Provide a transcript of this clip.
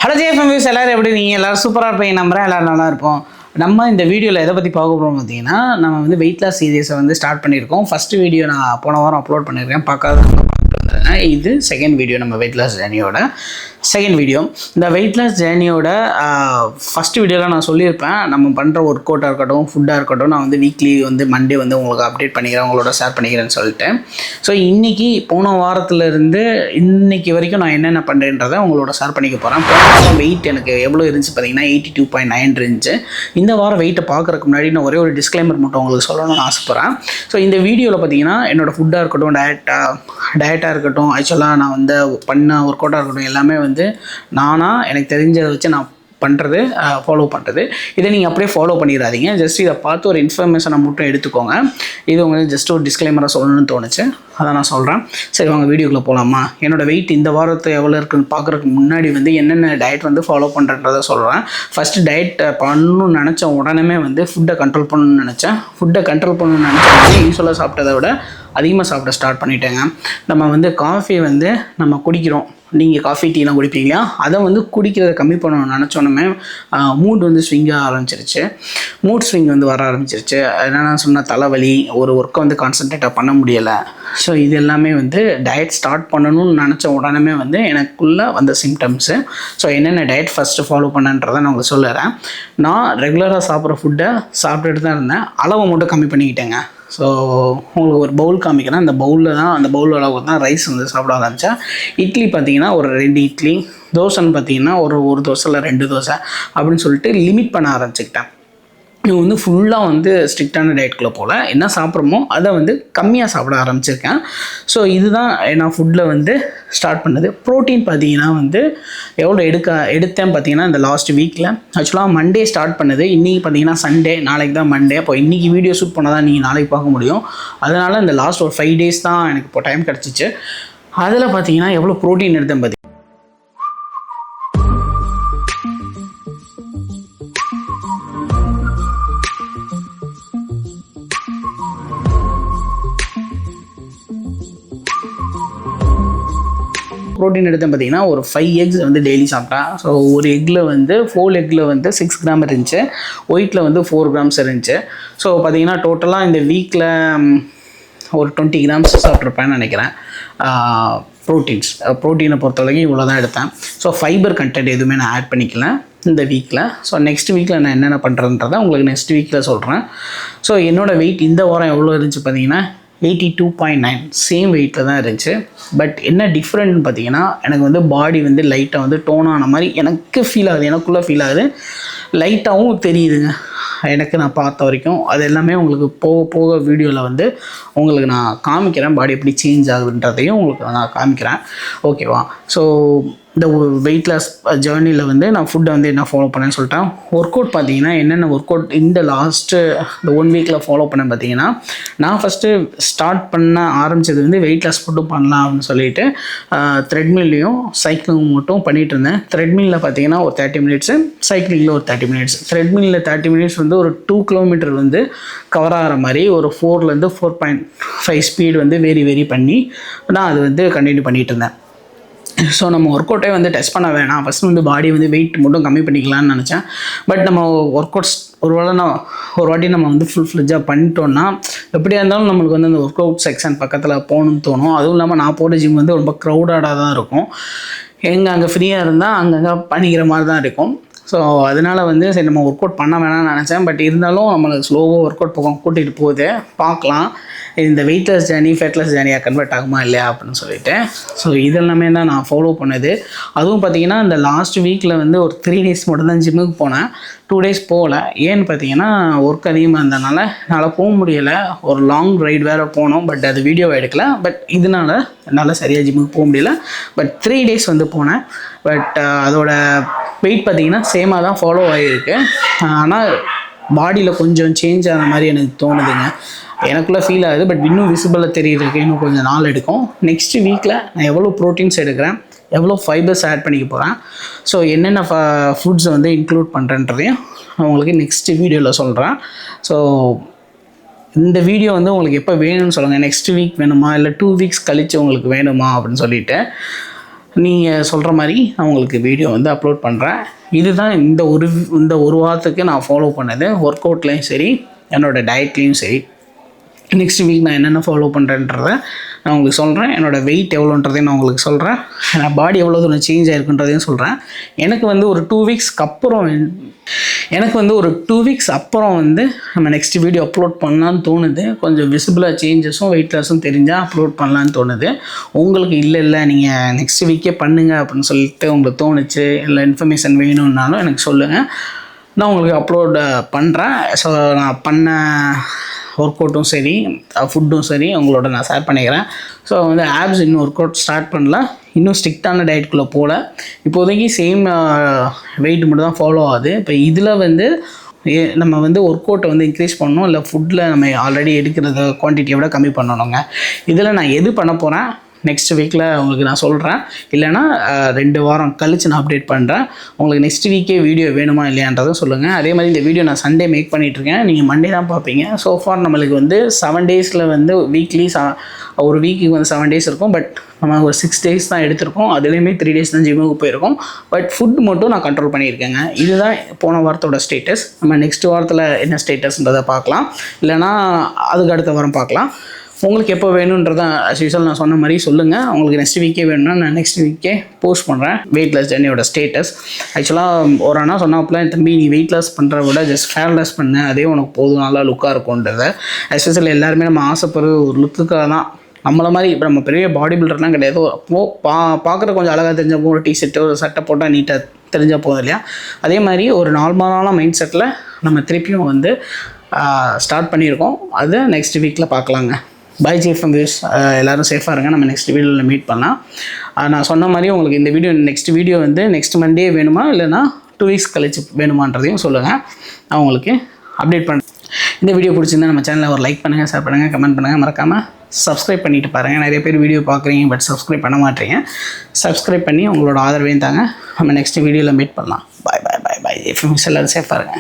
Hello JFM views எல்லாரும் எப்படி நீங்கள் எல்லோரும் சூப்பராக இருப்பீங்க நம்புறேன் எல்லோரும் நல்லா இருப்போம். நம்ம இந்த வீடியோவில் எதை பற்றி பார்க்க போகிறோம் பார்த்தீங்கன்னா, நம்ம வந்து வெயிட் லாஸ் சீரியஸை வந்து ஸ்டார்ட் பண்ணியிருக்கோம். ஃபஸ்ட்டு வீடியோ நான் போன வாரம் அப்லோட் பண்ணியிருக்கேன், பார்க்காதவங்க பார்த்துட்டு வந்துருங்க. இது செகண்ட் வீடியோ, நம்ம வெயிட் லாஸ் ஜேர்னியோட செகண்ட் வீடியோ. இந்த வெயிட் லாஸ் ஜேர்னியோட ஃபஸ்ட்டு வீடியோவில் நான் சொல்லியிருப்பேன், நம்ம பண்ணுற ஒர்க் அவுட்டாக இருக்கட்டும், ஃபுட்டாக இருக்கட்டும், நான் வந்து வீக்லி வந்து மண்டே வந்து உங்களுக்கு அப்டேட் பண்ணிக்கிறேன், உங்களோட ஷேர் பண்ணிக்கிறேன்னு சொல்லிட்டு. ஸோ இன்றைக்கி போன வாரத்துலேருந்து இன்னைக்கு வரைக்கும் நான் என்னென்ன பண்ணுறேன்றதை உங்களோட ஷேர் பண்ணிக்க போகிறேன். போன வாரம் வெயிட் எனக்கு எவ்வளோ இருந்துச்சு பார்த்தீங்கன்னா 82.9 இருந்துச்சு. இந்த வாரம் வெயிட்டை பார்க்குறதுக்கு முன்னாடி நான் ஒரே ஒரு டிஸ்க்ளைமர் மட்டும் உங்களுக்கு சொல்லணும்னு ஆசைப்பட்றேன். ஸோ இந்த வீடியோவில் பார்த்தீங்கன்னா என்னோடய ஃபுட்டாக இருக்கட்டும், டயட்டாக இருக்கட்டும், ஆக்சுவலாக நான் வந்து பண்ண ஒர்க் அவுட்டாக இருக்கட்டும், எல்லாமே வந்து நானாக எனக்கு தெரிஞ்சதை வச்சு நான் பண்ணுறது, ஃபாலோ பண்ணுறது. இதை நீங்கள் அப்படியே ஃபாலோ பண்ணிடாதீங்க. ஜஸ்ட் இதை பார்த்து ஒரு இன்ஃபர்மேஷனை மட்டும் எடுத்துக்கோங்க. இது உங்களுக்கு ஜஸ்ட் ஒரு டிஸ்க்ளைமராக சொல்லணும்னு தோணுச்சு, அதை நான் சொல்கிறேன். சரி வாங்க வீடியோக்குள்ளே போகலாமா. என்னோடய வெயிட் இந்த வாரத்தை எவ்வளோ இருக்குன்னு பார்க்குறதுக்கு முன்னாடி வந்து என்னென்ன டயட் வந்து ஃபாலோ பண்ணுறன்றதை சொல்கிறேன். ஃபஸ்ட்டு டயட் பண்ணணும்னு நினச்ச உடனே வந்து ஃபுட்டை கண்ட்ரோல் பண்ணணும்னு நினச்சேன். ஃபுட்டை கண்ட்ரோல் பண்ணணும்னு நினச்சேன் யூஸ்வலாக சாப்பிட்டதை விட அதிகமாக சாப்பிட ஸ்டார்ட் பண்ணிட்டேங்க. நம்ம வந்து காஃபி வந்து நம்ம குடிக்கிறோம், நீங்கள் காஃபி டீலாம் குடிப்பீங்களா, அதை வந்து குடிக்கிறத கம்மி பண்ணணும்னு நினச்சோன்னே மூட் வந்து ஸ்விங்காக ஆரம்பிச்சிருச்சு. மூட் ஸ்விங் வந்து வர ஆரம்பிச்சிருச்சு. என்னென்னா சொன்னால் தலைவலி, ஒரு ஒர்க்கை வந்து கான்சன்ட்ரேட்டாக பண்ண முடியலை. ஸோ இது எல்லாமே வந்து டயட் ஸ்டார்ட் பண்ணணும்னு நினச்ச உடனே வந்து எனக்குள்ளே வந்த சிம்டம்ஸு. ஸோ என்னென்ன டயட் ஃபஸ்ட்டு ஃபாலோ பண்ணன்றதை நான் உங்களுக்கு சொல்லுறேன். நான் ரெகுலராக சாப்பிட்ற ஃபுட்டை சாப்பிட்டுட்டு தான் இருந்தேன், அளவை மட்டும் கம்மி பண்ணிக்கிட்டேங்க. ஸோ உங்களுக்கு ஒரு பவுல் காமிக்கிறேன், அந்த பவுலில் தான், அந்த பவுல் அளவுக்கு தான் ரைஸ் வந்து சாப்பிட ஆரம்பித்தேன். இட்லி பார்த்திங்கன்னா ஒரு 2 இட்லி, தோசைன்னு பார்த்திங்கன்னா ஒரு தோசை இல்லை 2 தோசை அப்படின்னு சொல்லிட்டு லிமிட் பண்ண ஆரம்பிச்சுக்கிட்டேன். இது வந்து ஃபுல்லாக வந்து ஸ்ட்ரிக்டான டயட்குள்ளே போல் என்ன சாப்பிட்றோமோ அதை வந்து கம்மியாக சாப்பிட ஆரம்பிச்சிருக்கேன். ஸோ இதுதான் நான் ஃபுட்டில் வந்து ஸ்டார்ட் பண்ணது. ப்ரோட்டீன் பார்த்தீங்கன்னா வந்து எவ்வளோ எடுத்தேன் பார்த்தீங்கன்னா இந்த லாஸ்ட் வீக்கில். ஆக்சுவலாக மண்டே ஸ்டார்ட் பண்ணது, இன்றைக்கி பார்த்தீங்கன்னா சண்டே, நாளைக்கு தான் மண்டே. அப்போ இன்றைக்கி வீடியோ ஷூட் பண்ணால் தான் நீங்கள் நாளைக்கு பார்க்க முடியும். அதனால் இந்த லாஸ்ட் ஒரு 5 days தான் எனக்கு இப்போ டைம் கிடச்சிச்சு. அதில் பார்த்தீங்கன்னா எவ்வளோ ப்ரோட்டீன் எடுத்தேன் பார்த்தீங்கன்னா ப்ரோட்டீன் எடுத்தேன் பார்த்தீங்கன்னா ஒரு 5 eggs வந்து டெய்லி சாப்பிட்டேன். ஸோ ஒரு எக்கில் வந்து 4 எக்கில் வந்து 6 grams இருந்துச்சு, ஒயிட்டில் வந்து 4 grams இருந்துச்சு. ஸோ பார்த்தீங்கன்னா டோட்டலாக இந்த வீக்கில் ஒரு 20 grams சாப்பிட்ருப்பேன்னு நினைக்கிறேன். ப்ரோட்டீனை பொறுத்த வரைக்கும் இவ்வளோ தான் எடுத்தேன். ஸோ ஃபைபர் கண்டென்ட் எதுவுமே நான் ஆட் பண்ணிக்கல இந்த வீக்கில். ஸோ நெக்ஸ்ட் வீக்கில் நான் என்னென்ன பண்ணுறேன்றதை உங்களுக்கு நெக்ஸ்ட் வீக்கில் சொல்கிறேன். ஸோ என்னோடய வெயிட் இந்த வாரம் எவ்வளோ இருந்துச்சு பார்த்தீங்கன்னா 82.9 சேம் வெயிட்டில் தான் இருந்துச்சு. பட் என்ன டிஃப்ரெண்ட்னு பார்த்தீங்கன்னா எனக்கு வந்து பாடி வந்து லைட்டாக வந்து டோன் ஆன மாதிரி எனக்கு ஃபீல் ஆகுது, எனக்குள்ளே ஃபீல் ஆகுது, லைட்டாகவும் தெரியுதுங்க எனக்கு. நான் பார்த்த வரைக்கும் அது எல்லாமே உங்களுக்கு போக போக வீடியோவில் வந்து உங்களுக்கு நான் காமிக்கிறேன், பாடி எப்படி சேஞ்ச் ஆகுதுன்றதையும் உங்களுக்கு நான் காமிக்கிறேன், ஓகேவா. ஸோ இந்த வெயிட் லாஸ் ஜேர்னியில் வந்து நான் ஃபுட்டை வந்து என்ன ஃபாலோ பண்ணேன்னு சொல்லிட்டேன். ஒர்க் அவுட் பார்த்தீங்கன்னா என்னென்ன ஒர்க் அவுட் இந்த லாஸ்ட்டு இந்த 1 வீக்கில் ஃபாலோ பண்ணேன் பார்த்தீங்கன்னா, நான் ஃபஸ்ட்டு ஸ்டார்ட் பண்ண ஆரம்பித்தது வந்து வெயிட் லாஸ் ஃபுட்டும் பண்ணலாம் அப்படின்னு சொல்லிட்டு த்ரெட்மில்லையும் சைக்கிளிங் மட்டும் பண்ணிகிட்டு இருந்தேன். த்ரெட்மில்லில் பார்த்தீங்கன்னா ஒரு 30 minutes, சைக்கிளிங்கில் ஒரு 30 minutes. த்ரெட்மில்லில் 30 minutes வந்து ஒரு 2 kilometer வந்து கவர் ஆகிற மாதிரி ஒரு 4 to 4.5 ஸ்பீடு வந்து வேரி பண்ணி நான் அது வந்து கண்டினியூ பண்ணிகிட்டு இருந்தேன். ஸோ நம்ம ஒர்க் அவுட்டே வந்து டெஸ்ட் பண்ண வேணாம், ஃபஸ்ட்டு வந்து பாடி வந்து வெயிட் மட்டும் கம்மி பண்ணிக்கலாம்னு நினச்சேன். பட் நம்ம ஒர்க் அவுட்ஸ் ஒரு வாட்டி நம்ம வந்து ஃபுல் ஃப்ளெஜ்ஜாக பண்ணிட்டோன்னா எப்படியா இருந்தாலும் நம்மளுக்கு வந்து அந்த ஒர்க் அவுட் செக்ஷன் பக்கத்தில் போகணுன்னு தோணும். அதுவும் இல்லாமல் நான் போகிற ஜிம் வந்து ரொம்ப க்ரௌடடாக தான் இருக்கும். அங்கே ஃப்ரீயாக இருந்தால் அங்கங்கே பண்ணிக்கிற மாதிரி தான் இருக்கும். ஸோ அதனால் வந்து சரி நம்ம ஒர்க் அவுட் பண்ண வேணாம்னு நினச்சேன். பட் இருந்தாலும் நம்மளுக்கு ஸ்லோவாக ஒர்க் அவுட் கூட்டிகிட்டு போகுது, பார்க்கலாம் இந்த வெயிட் லாஸ் ஜேர்னி ஃபேட்லெஸ் ஜேர்னியாக கன்வெர்ட் ஆகுமா இல்லையா அப்படின்னு சொல்லிட்டு. ஸோ இதெல்லாமே தான் நான் ஃபாலோ பண்ணது. அதுவும் பார்த்திங்கன்னா இந்த லாஸ்ட் வீக்கில் வந்து ஒரு 3 days மட்டும் தான் ஜிம்முக்கு போனேன், 2 days போகல. ஏன்னு பார்த்தீங்கன்னா ஒர்க் அதிகமாக இருந்ததுனால என்னால் போக முடியலை. ஒரு லாங் ரைடு வேறு போனோம், பட் அது வீடியோவை எடுக்கல. பட் இதனால் என்னால் சரியாக ஜிம்முக்கு போக முடியல. பட் 3 days வந்து போனேன். பட் அதோட வெயிட் பார்த்திங்கன்னா சேமாக தான் ஃபாலோ ஆகியிருக்கு. ஆனால் பாடியில் கொஞ்சம் சேஞ்ச் ஆன மாதிரி எனக்கு தோணுதுங்க, எனக்குள்ளே ஃபீல் ஆகுது. பட் இன்னும் விசிபிளாக தெரியுறதுக்கு இன்னும் கொஞ்சம் நாள் எடுக்கும். நெக்ஸ்ட் வீக்கில் நான் எவ்வளோ ப்ரோட்டீன்ஸ் எடுக்கிறேன், எவ்வளோ ஃபைபர்ஸ் ஆட் பண்ணிக்க போகிறேன், ஸோ என்னென்ன ஃபுட்ஸை வந்து இன்க்ளூட் பண்ணுறேன்றதையும் உங்களுக்கு நெக்ஸ்ட் வீடியோவில் சொல்கிறேன். ஸோ இந்த வீடியோ வந்து உங்களுக்கு எப்போ வேணும்னு சொல்லுங்கள். நெக்ஸ்ட் வீக் வேணுமா இல்லை 2 weeks கழித்து உங்களுக்கு வேணுமா அப்படின்னு சொல்லிவிட்டு நீங்கள் சொல்கிற மாதிரி நான் உங்களுக்கு வீடியோ வந்து அப்லோட் பண்ணுறேன். இதுதான் இந்த ஒரு வாரத்துக்கு நான் ஃபாலோ பண்ணது. ஒர்க் அவுட்லேயும் சரி, என்னோடய டயட்லேயும் சரி. நெக்ஸ்ட் வீக் நான் என்னென்ன ஃபாலோ பண்ணுறேன்றதை நான் உங்களுக்கு சொல்கிறேன். என்னோடய வெயிட் எவ்வளோன்றதையும் நான் உங்களுக்கு சொல்கிறேன். என் பாடி எவ்வளோ தூரம் சேஞ்ச் ஆகிருக்குன்றதையும் சொல்கிறேன். எனக்கு வந்து ஒரு 2 வீக்ஸ் அப்புறம் வந்து நம்ம நெக்ஸ்ட் வீடியோ அப்லோட் பண்ணலான்னு தோணுது. கொஞ்சம் விசிபிளாக சேஞ்சஸும் வெயிட் லாஸும் தெரிஞ்சால் அப்லோட் பண்ணலான்னு தோணுது. உங்களுக்கு இல்லை நீங்கள் நெக்ஸ்ட் வீக்கே பண்ணுங்கள் அப்படின்னு சொல்லிட்டு உங்களுக்கு தோணுச்சு, இல்லை இன்ஃபர்மேஷன் வேணும்னாலும் எனக்கு சொல்லுங்கள். நான் உங்களுக்கு அப்லோட் பண்ணுறேன். ஸோ நான் பண்ண ஒர்க் அவுட்டும் சரி, ஃபுட்டும் சரி உங்களோட நான் ஷேர் பண்ணிக்கிறேன். ஸோ வந்து ஆப்ஸ் இன்னும் ஒர்க் அவுட் ஸ்டார்ட் பண்ணல, இன்னும் ஸ்ட்ரிக்டான டயட்குள்ளே போகல. இப்போதைக்கு சேம் வெயிட் மட்டும் தான் ஃபாலோ ஆகுது. இப்போ இதில் வந்து நம்ம வந்து ஒர்க் அவுட்டை வந்து இன்க்ரீஸ் பண்ணணும், இல்லை ஃபுட்டில் நம்ம ஆல்ரெடி எடுக்கிறத குவான்டிட்டியை விட கம்மி பண்ணணுங்க. இதில் நான் எது பண்ண போகிறேன் நெக்ஸ்ட் வீக்கில் உங்களுக்கு நான் சொல்கிறேன். இல்லைனா 2 வாரம் கழித்து நான் அப்டேட் பண்ணுறேன். உங்களுக்கு நெக்ஸ்ட் வீக்கே வீடியோ வேணுமா இல்லையான்றதும் சொல்லுங்கள். அதே மாதிரி இந்த வீடியோ நான் சண்டே மேக் பண்ணிகிட்ருக்கேன், நீங்கள் மண்டே தான் பார்ப்பீங்க. ஸோ ஃபார் நம்மளுக்கு வந்து 7 டேஸில் வந்து வீக்லி ஒரு வீக்குக்கு வந்து 7 டேஸ் இருக்கும். பட் நம்ம ஒரு 6 டேஸ் தான் எடுத்திருக்கோம். அதுலேயுமே 3 டேஸ் தான் ஜிம்முக்கு போயிருக்கோம். பட் ஃபுட் மட்டும் நான் கண்ட்ரோல் பண்ணியிருக்கேங்க. இதுதான் போன வாரத்தோட ஸ்டேட்டஸ். நம்ம நெக்ஸ்ட் வாரத்தில் என்ன ஸ்டேட்டஸ்ன்றதை பார்க்கலாம், இல்லைனா அதுக்கு அடுத்த வாரம் பார்க்கலாம். உங்களுக்கு எப்போ வேணுன்றதான் as usual நான் சொன்ன மாதிரி சொல்லுங்கள். உங்களுக்கு நெக்ஸ்ட் வீக்கே வேணும்னா நான் நெக்ஸ்ட் வீக்கே போஸ்ட் பண்ணுறேன் வெயிட் லாஸ் ஜர்னியோட ஸ்டேட்டஸ். ஆக்சுவலாக ஒரு அண்ணா சொன்னாப்புல, தம்பி நீ வெயிட் லாஸ் பண்ணுறத விட ஜஸ்ட் ஃபேர் லாஸ் பண்ண, அதே உனக்கு போதும் நல்லா லுக்காக இருக்கும்ன்றதை. எஸ்பெஷலி எல்லாருமே நம்ம ஆசைப்படுற ஒரு லுக்குக்காக தான். நம்மளை மாதிரி இப்போ நம்ம பெரிய பாடி பில்டர்லாம் கிடையாது. பார்க்குற கொஞ்சம் அழகாக தெரிஞ்சப்போ ஒரு டிஷர்ட்டு ஒரு சட்டை போட்டால் நீட்டாக தெரிஞ்சால் போதும் இல்லையா? அதே மாதிரி ஒரு நார்மலான மைண்ட் செட்டில் நம்ம திருப்பியும் வந்து ஸ்டார்ட் பண்ணியிருக்கோம். அதை நெக்ஸ்ட் வீக்கில் பார்க்கலாங்க. பை ஜிஎஃப்எம் வியூஸ், எல்லோரும் சேஃபாக இருங்க. நம்ம நெக்ஸ்ட் வீடியோவில் மீட் பண்ணலாம். நான் சொன்ன மாதிரி உங்களுக்கு இந்த நெக்ஸ்ட் வீடியோ வந்து நெக்ஸ்ட் மண்டே வேணுமா இல்லைனா 2 வீக்ஸ் கழிச்சு வேணுமான்றதையும் சொல்லுங்கள். நான் உங்களுக்கு அப்டேட் பண்ணுறேன். இந்த வீடியோ பிடிச்சிருந்தா நம்ம சேனலில் ஒரு லைக் பண்ணுங்கள், ஷேர் பண்ணுங்கள், கமெண்ட் பண்ணுங்கள். மறக்காமல் சப்ஸ்கிரைப் பண்ணிவிட்டு பாருங்கள். நிறைய பேர் வீடியோ பார்க்குறீங்க பட் சப்ஸ்கிரைப் பண்ண மாட்டீங்க. சப்ஸ்கிரைப் பண்ணி உங்களோட ஆதரவையும் தாங்க. நம்ம நெக்ஸ்ட் வீடியோவில் மீட் பண்ணலாம். பாய் பாய் பாய் பாய். எஃப்எம் எல்லோரும் சேஃபாக இருங்க.